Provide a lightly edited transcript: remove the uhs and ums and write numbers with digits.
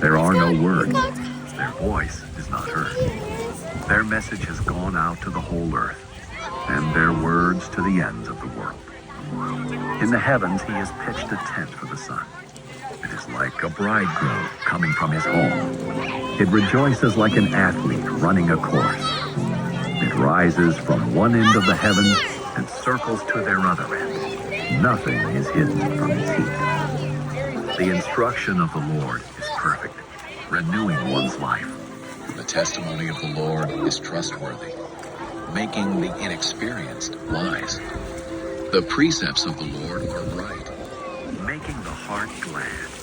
There are no words. Their voice is not heard. Their message has gone out to the whole earth, and their words to the ends of the world. In the heavens he has pitched a tent for the sun. It is like a bridegroom coming from his home. It rejoices like an athlete running a course. It rises from one end of the heavens and circles to their other end. Nothing is hidden from its heat. The instruction of the Lord is perfect, renewing one's life. The testimony of the Lord is trustworthy, making the inexperienced wise. The precepts of the Lord are right, making the heart glad.